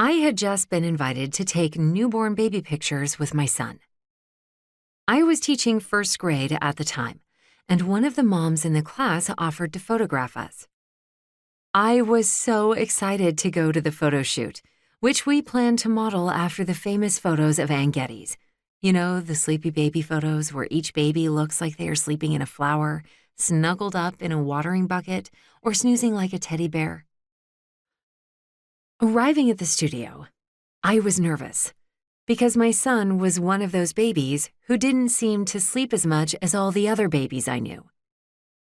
I had just been invited to take newborn baby pictures with my son. I was teaching first grade at the time, and one of the moms in the class offered to photograph us. I was so excited to go to the photo shoot, which we planned to model after the famous photos of Ann Getty's. You know, the sleepy baby photos where each baby looks like they are sleeping in a flower, snuggled up in a watering bucket, or snoozing like a teddy bear. Arriving at the studio, I was nervous because my son was one of those babies who didn't seem to sleep as much as all the other babies I knew.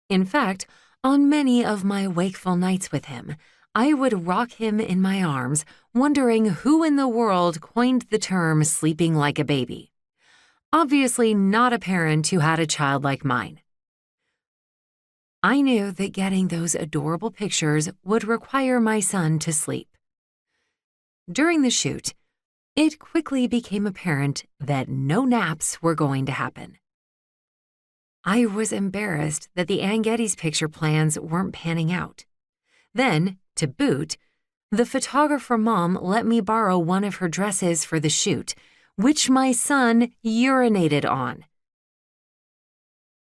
In fact, on many of my wakeful nights with him, I would rock him in my arms, wondering who in the world coined the term sleeping like a baby. Obviously not a parent who had a child like mine. I knew that getting those adorable pictures would require my son to sleep. During the shoot, it quickly became apparent that no naps were going to happen. I was embarrassed that the Ann Getty's picture plans weren't panning out. Then, to boot, the photographer mom let me borrow one of her dresses for the shoot, which my son urinated on.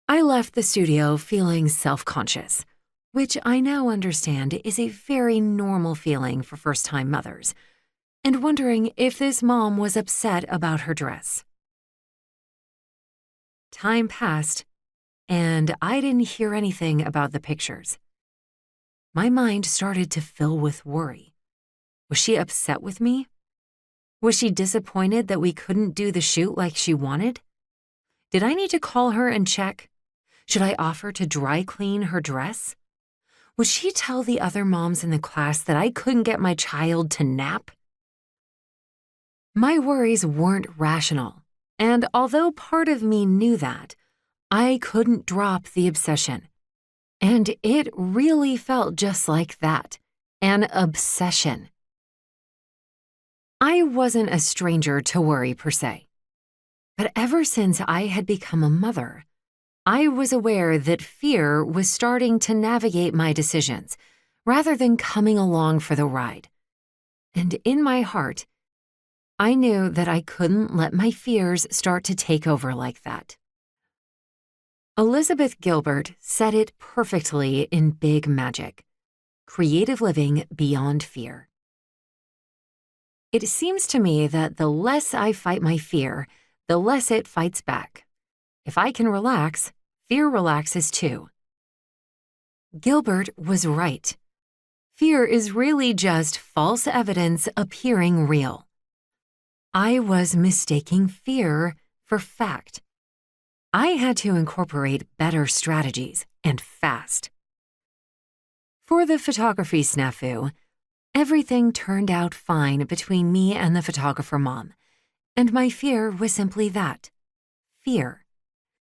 I left the studio feeling self-conscious, which I now understand is a very normal feeling for first-time mothers, and wondering if this mom was upset about her dress. Time passed, and I didn't hear anything about the pictures. My mind started to fill with worry. Was she upset with me? Was she disappointed that we couldn't do the shoot like she wanted? Did I need to call her and check? Should I offer to dry clean her dress? Would she tell the other moms in the class that I couldn't get my child to nap? My worries weren't rational, and although part of me knew that, I couldn't drop the obsession. And it really felt just like that, an obsession. I wasn't a stranger to worry per se, but ever since I had become a mother, I was aware that fear was starting to navigate my decisions rather than coming along for the ride. And in my heart, I knew that I couldn't let my fears start to take over like that. Elizabeth Gilbert said it perfectly in Big Magic: creative living beyond fear. It seems to me that the less I fight my fear, the less it fights back. If I can relax, fear relaxes too. Gilbert was right. Fear is really just false evidence appearing real. I was mistaking fear for fact. I had to incorporate better strategies, and fast. For the photography snafu, everything turned out fine between me and the photographer mom, and my fear was simply that: fear.